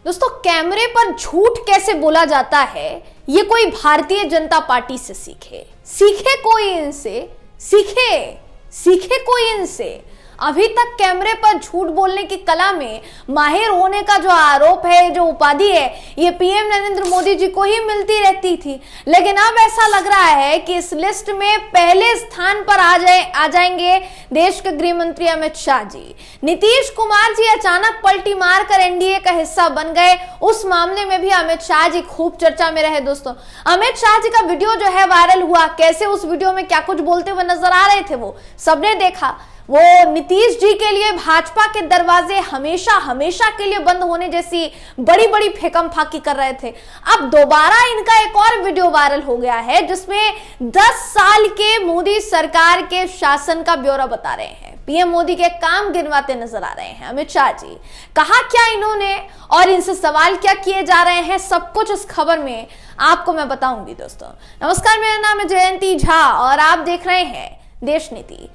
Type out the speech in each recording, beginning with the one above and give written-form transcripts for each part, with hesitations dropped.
दोस्तों, कैमरे पर झूठ कैसे बोला जाता है ये कोई भारतीय जनता पार्टी से सीखे कोई इनसे, सीखे कोई इनसे। अभी तक कैमरे पर झूठ बोलने की कला में माहिर होने का जो आरोप है, जो उपाधि है, ये पीएम नरेंद्र मोदी जी को ही मिलती रहती थी। लेकिन अब ऐसा लग रहा है कि इस लिस्ट में पहले स्थान पर आ जाएंगे देश के गृह मंत्री अमित शाह जी। नीतीश कुमार जी अचानक पलटी मारकर एनडीए का हिस्सा बन गए, उस मामले में भी अमित शाह जी खूब चर्चा में रहे। दोस्तों, अमित शाह जी का वीडियो जो है वायरल हुआ, कैसे उस वीडियो में क्या कुछ बोलते हुए नजर आ रहे थे वो सबने देखा। वो नीतीश जी के लिए भाजपा के दरवाजे हमेशा के लिए बंद होने जैसी बड़ी बड़ी फेकम फाकी कर रहे थे। अब दोबारा इनका एक और वीडियो वायरल हो गया है जिसमें 10 साल के मोदी सरकार के शासन का ब्यौरा बता रहे हैं। पीएम मोदी के काम गिनवाते नजर आ रहे हैं अमित शाह जी। कहा क्या इन्होंने और इनसे सवाल क्या किए जा रहे हैं, सब कुछ इस खबर में आपको मैं बताऊंगी। दोस्तों नमस्कार, मेरा नाम है जयंती झा और आप देख रहे हैं देश नीति।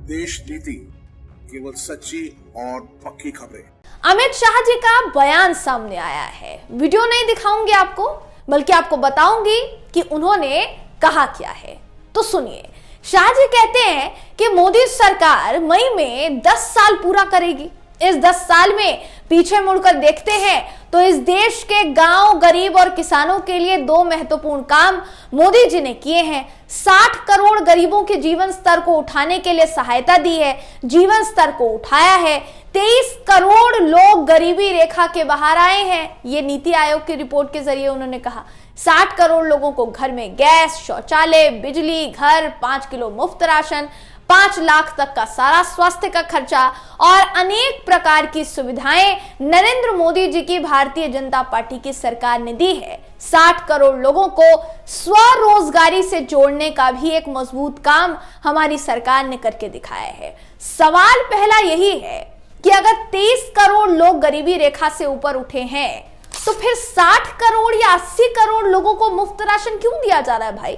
देश नीति, केवल सच्ची और पक्की खबरें। अमित शाह जी का बयान सामने आया है। वीडियो नहीं दिखाऊंगी आपको, बल्कि आपको बताऊंगी कि उन्होंने कहा क्या है। तो सुनिए, शाह जी कहते हैं कि मोदी सरकार मई में 10 साल पूरा करेगी। इस 10 साल में पीछे मुड़कर देखते हैं तो इस देश के गांव, गरीब और किसानों के लिए 2 महत्वपूर्ण काम मोदी जी ने किए हैं। 60 करोड़ गरीबों के जीवन स्तर को उठाने के लिए सहायता दी है, जीवन स्तर को उठाया है। 23 करोड़ लोग गरीबी रेखा के बाहर आए हैं, ये नीति आयोग की रिपोर्ट के जरिए उन्होंने कहा। 60 करोड़ लोगों को घर में गैस, शौचालय, बिजली, घर, 5 किलो मुफ्त राशन, 5 लाख तक का सारा स्वास्थ्य का खर्चा और अनेक प्रकार की सुविधाएं नरेंद्र मोदी जी की भारतीय जनता पार्टी की सरकार ने दी है। 60 करोड़ लोगों को स्वरोजगारी से जोड़ने का भी एक मजबूत काम हमारी सरकार ने करके दिखाया है। सवाल पहला यही है कि अगर 23 करोड़ लोग गरीबी रेखा से ऊपर उठे हैं तो फिर 60 करोड़ या 80 करोड़ लोगों को मुफ्त राशन क्यों दिया जा रहा है भाई?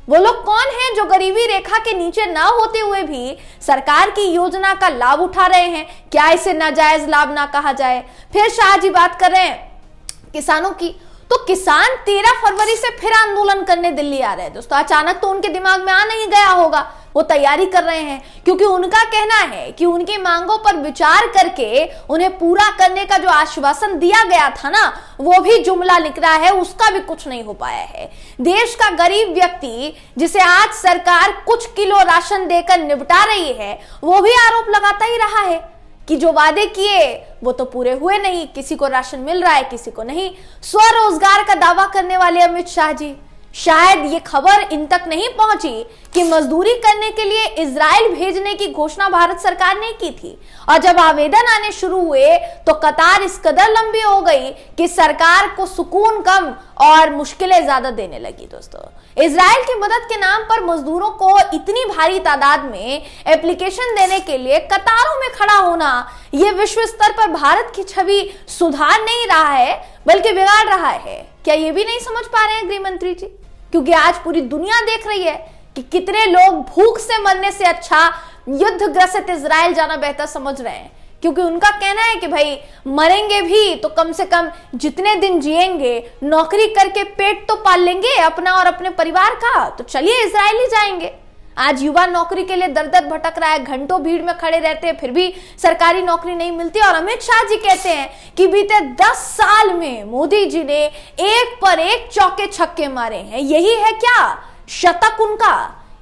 वो लोग कौन हैं जो गरीबी रेखा के नीचे ना होते हुए भी सरकार की योजना का लाभ उठा रहे हैं? क्या इसे नाजायज लाभ ना कहा जाए? फिर शाह जी बात कर रहे हैं किसानों की, तो किसान 13 फरवरी से फिर आंदोलन करने दिल्ली आ रहे हैं। दोस्तों, अचानक तो उनके दिमाग में आ नहीं गया होगा, वो तैयारी कर रहे हैं, क्योंकि उनका कहना है कि उनकी मांगों पर विचार करके उन्हें पूरा करने का जो आश्वासन दिया गया था ना, वो भी जुमला निकला है, उसका भी कुछ नहीं हो पाया है। देश का गरीब व्यक्ति जिसे आज सरकार कुछ किलो राशन देकर निपटा रही है, वो भी आरोप लगाता ही रहा है कि जो वादे किए वो तो पूरे हुए नहीं, किसी को राशन मिल रहा है, किसी को नहीं। स्वरोजगार का दावा करने वाले अमित शाह जी, शायद ये खबर इन तक नहीं पहुंची कि मजदूरी करने के लिए इजराइल भेजने की घोषणा भारत सरकार ने की थी, और जब आवेदन आने शुरू हुए तो कतार इस कदर लंबी हो गई कि सरकार को सुकून कम और मुश्किलें ज्यादा देने लगी। दोस्तों, इजराइल की मदद के नाम पर मजदूरों को इतनी भारी तादाद में एप्लीकेशन देने के लिए कतारों में खड़ा होना, यह विश्व स्तर पर भारत की छवि सुधार नहीं रहा है बल्कि बिगाड़ रहा है। क्या ये भी नहीं समझ पा रहे हैं गृह मंत्री जी? क्योंकि आज पूरी दुनिया देख रही है कि कितने लोग भूख से मरने से अच्छा युद्धग्रसित इजराइल जाना बेहतर समझ रहे हैं, क्योंकि उनका कहना है कि भाई मरेंगे भी तो कम से कम जितने दिन जिएंगे नौकरी करके पेट तो पाल लेंगे अपना और अपने परिवार का, तो चलिए इजराइल ही जाएंगे। आज युवा नौकरी के लिए दर दर भटक रहा है, घंटों भीड़ में खड़े रहते हैं, फिर भी सरकारी नौकरी नहीं मिलती। और अमित शाह जी कहते हैं कि बीते 10 साल में मोदी जी ने एक पर एक चौके छक्के मारे हैं। यही है क्या शतक उनका?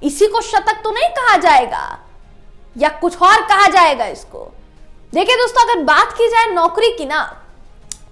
इसी को शतक तो नहीं कहा जाएगा, या कुछ और कहा जाएगा इसको? देखिए दोस्तों, अगर बात की जाए नौकरी की ना,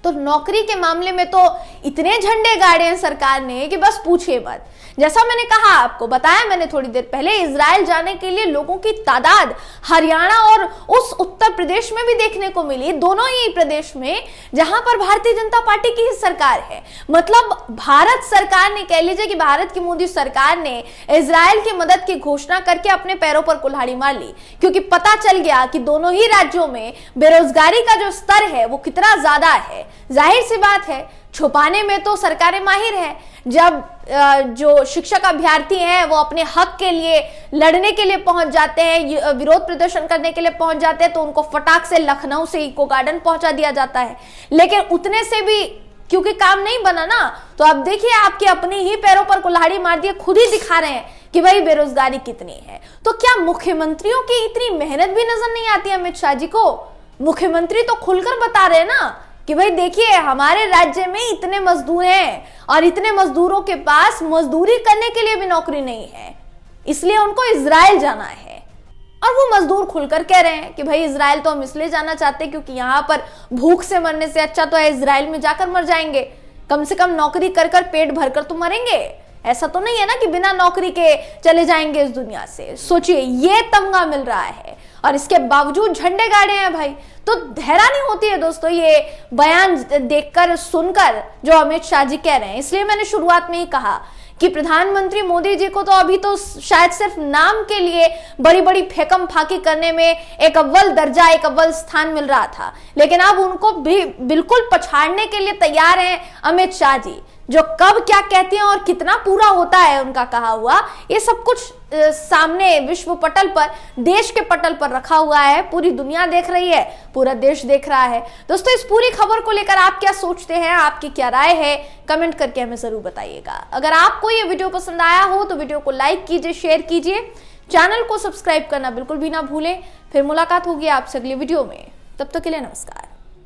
तो नौकरी के मामले में तो इतने झंडे गाड़े हैं सरकार ने कि बस पूछिए मत। जैसा मैंने कहा, आपको बताया मैंने थोड़ी देर पहले, इजराइल जाने के लिए लोगों की तादाद हरियाणा और उस उत्तर प्रदेश में भी देखने को मिली, दोनों ही प्रदेश में जहां पर भारतीय जनता पार्टी की ही सरकार है। मतलब भारत सरकार ने, कह लीजिए कि भारत की मोदी सरकार ने इजराइल की मदद की घोषणा करके अपने पैरों पर कुल्हाड़ी मार ली, क्योंकि पता चल गया कि दोनों ही राज्यों में बेरोजगारी का जो स्तर है वो कितना ज्यादा है। जाहिर सी बात है, छुपाने में तो सरकारें माहिर हैं। जब जो शिक्षक अभ्यर्थी हैं वो अपने हक के लिए लड़ने के लिए पहुंच जाते हैं, विरोध प्रदर्शन करने के लिए पहुंच जाते हैं, तो उनको फटाक से लखनऊ से इको गार्डन पहुंचा दिया जाता है। लेकिन उतने से भी क्योंकि काम नहीं बना ना, तो अब देखिए आपके अपने ही पैरों पर कुल्हाड़ी मार दिए, खुद ही दिखा रहे हैं कि भाई बेरोजगारी कितनी है। तो क्या मुख्यमंत्रियों की इतनी मेहनत भी नजर नहीं आती अमित शाह जी को? मुख्यमंत्री तो खुलकर बता रहे हैं ना कि भाई देखिए हमारे राज्य में इतने मजदूर हैं और इतने मजदूरों के पास मजदूरी करने के लिए भी नौकरी नहीं है, इसलिए उनको इजराइल जाना है। और वो मजदूर खुलकर कह रहे हैं कि भाई इजराइल तो हम इसलिए जाना चाहते हैं क्योंकि यहाँ पर भूख से मरने से अच्छा तो है इजराइल में जाकर मर जाएंगे, कम से कम नौकरी कर कर पेट भरकर तो मरेंगे। ऐसा तो नहीं है ना कि बिना नौकरी के चले जाएंगे इस दुनिया से। सोचिए ये तमगा मिल रहा है और इसके बावजूद झंडे गाड़े हैं भाई। तो हैरानी होती है दोस्तों ये बयान देखकर सुनकर जो अमित शाह जी कह रहे हैं। इसलिए मैंने शुरुआत में ही कहा कि प्रधानमंत्री मोदी जी को तो अभी तो शायद सिर्फ नाम के लिए बड़ी बड़ी फेकम फाकी करने में एक अव्वल दर्जा, एक अव्वल स्थान मिल रहा था, लेकिन अब उनको भी बिल्कुल पछाड़ने के लिए तैयार हैं अमित शाह जी। जो कब क्या कहते हैं और कितना पूरा होता है उनका कहा हुआ, ये सब कुछ सामने विश्व पटल पर, देश के पटल पर रखा हुआ है। पूरी दुनिया देख रही है, पूरा देश देख रहा है। दोस्तों इस पूरी खबर को लेकर आप क्या सोचते हैं, आपकी क्या राय है, कमेंट करके हमें जरूर बताइएगा। अगर आपको ये वीडियो पसंद आया हो तो वीडियो को लाइक कीजिए, शेयर कीजिए, चैनल को सब्सक्राइब करना बिल्कुल भी ना भूलें। फिर मुलाकात होगी आपसे अगली वीडियो में, तब तक के लिए नमस्कार।